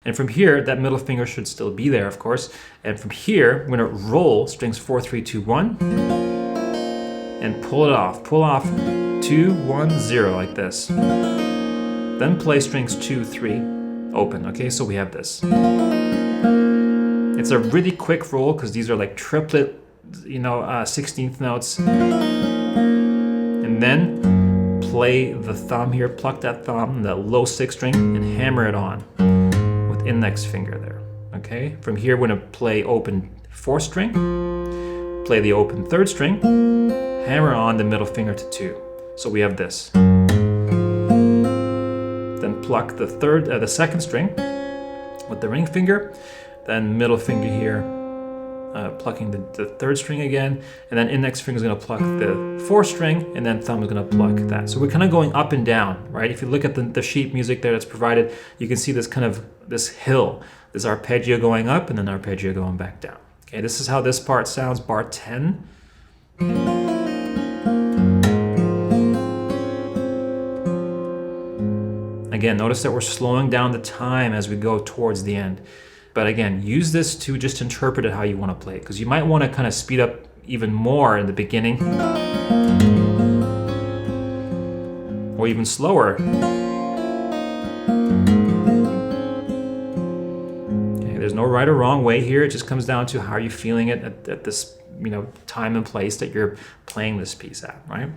And from here, that middle finger should still be there, of course. And from here, we're gonna roll strings 4, 3, 2, 1, and pull it off. Pull off 2, 1, 0 like this. Then play strings 2, 3, open. Okay, so we have this. It's a really quick roll because these are like triplet, 16th notes. And then play the thumb here, pluck that thumb, that low 6th string, and hammer it on with index finger there. Okay, from here we're gonna play open 4th string, play the open 3rd string, hammer on the middle finger to 2. So we have this. Then pluck the 2nd string with the ring finger, then middle finger here, plucking the 3rd string again, and then index finger is going to pluck the 4th string, and then thumb is going to pluck that. So we're kind of going up and down, right? If you look at the sheet music there that's provided, you can see this this hill, this arpeggio going up and then arpeggio going back down. Okay, this is how this part sounds, bar 10. Again, notice that we're slowing down the time as we go towards the end. But again, use this to just interpret it how you want to play it, because you might want to kind of speed up even more in the beginning, or even slower. Okay, there's no right or wrong way here. It just comes down to how you're feeling it at this time and place that you're playing this piece at, right?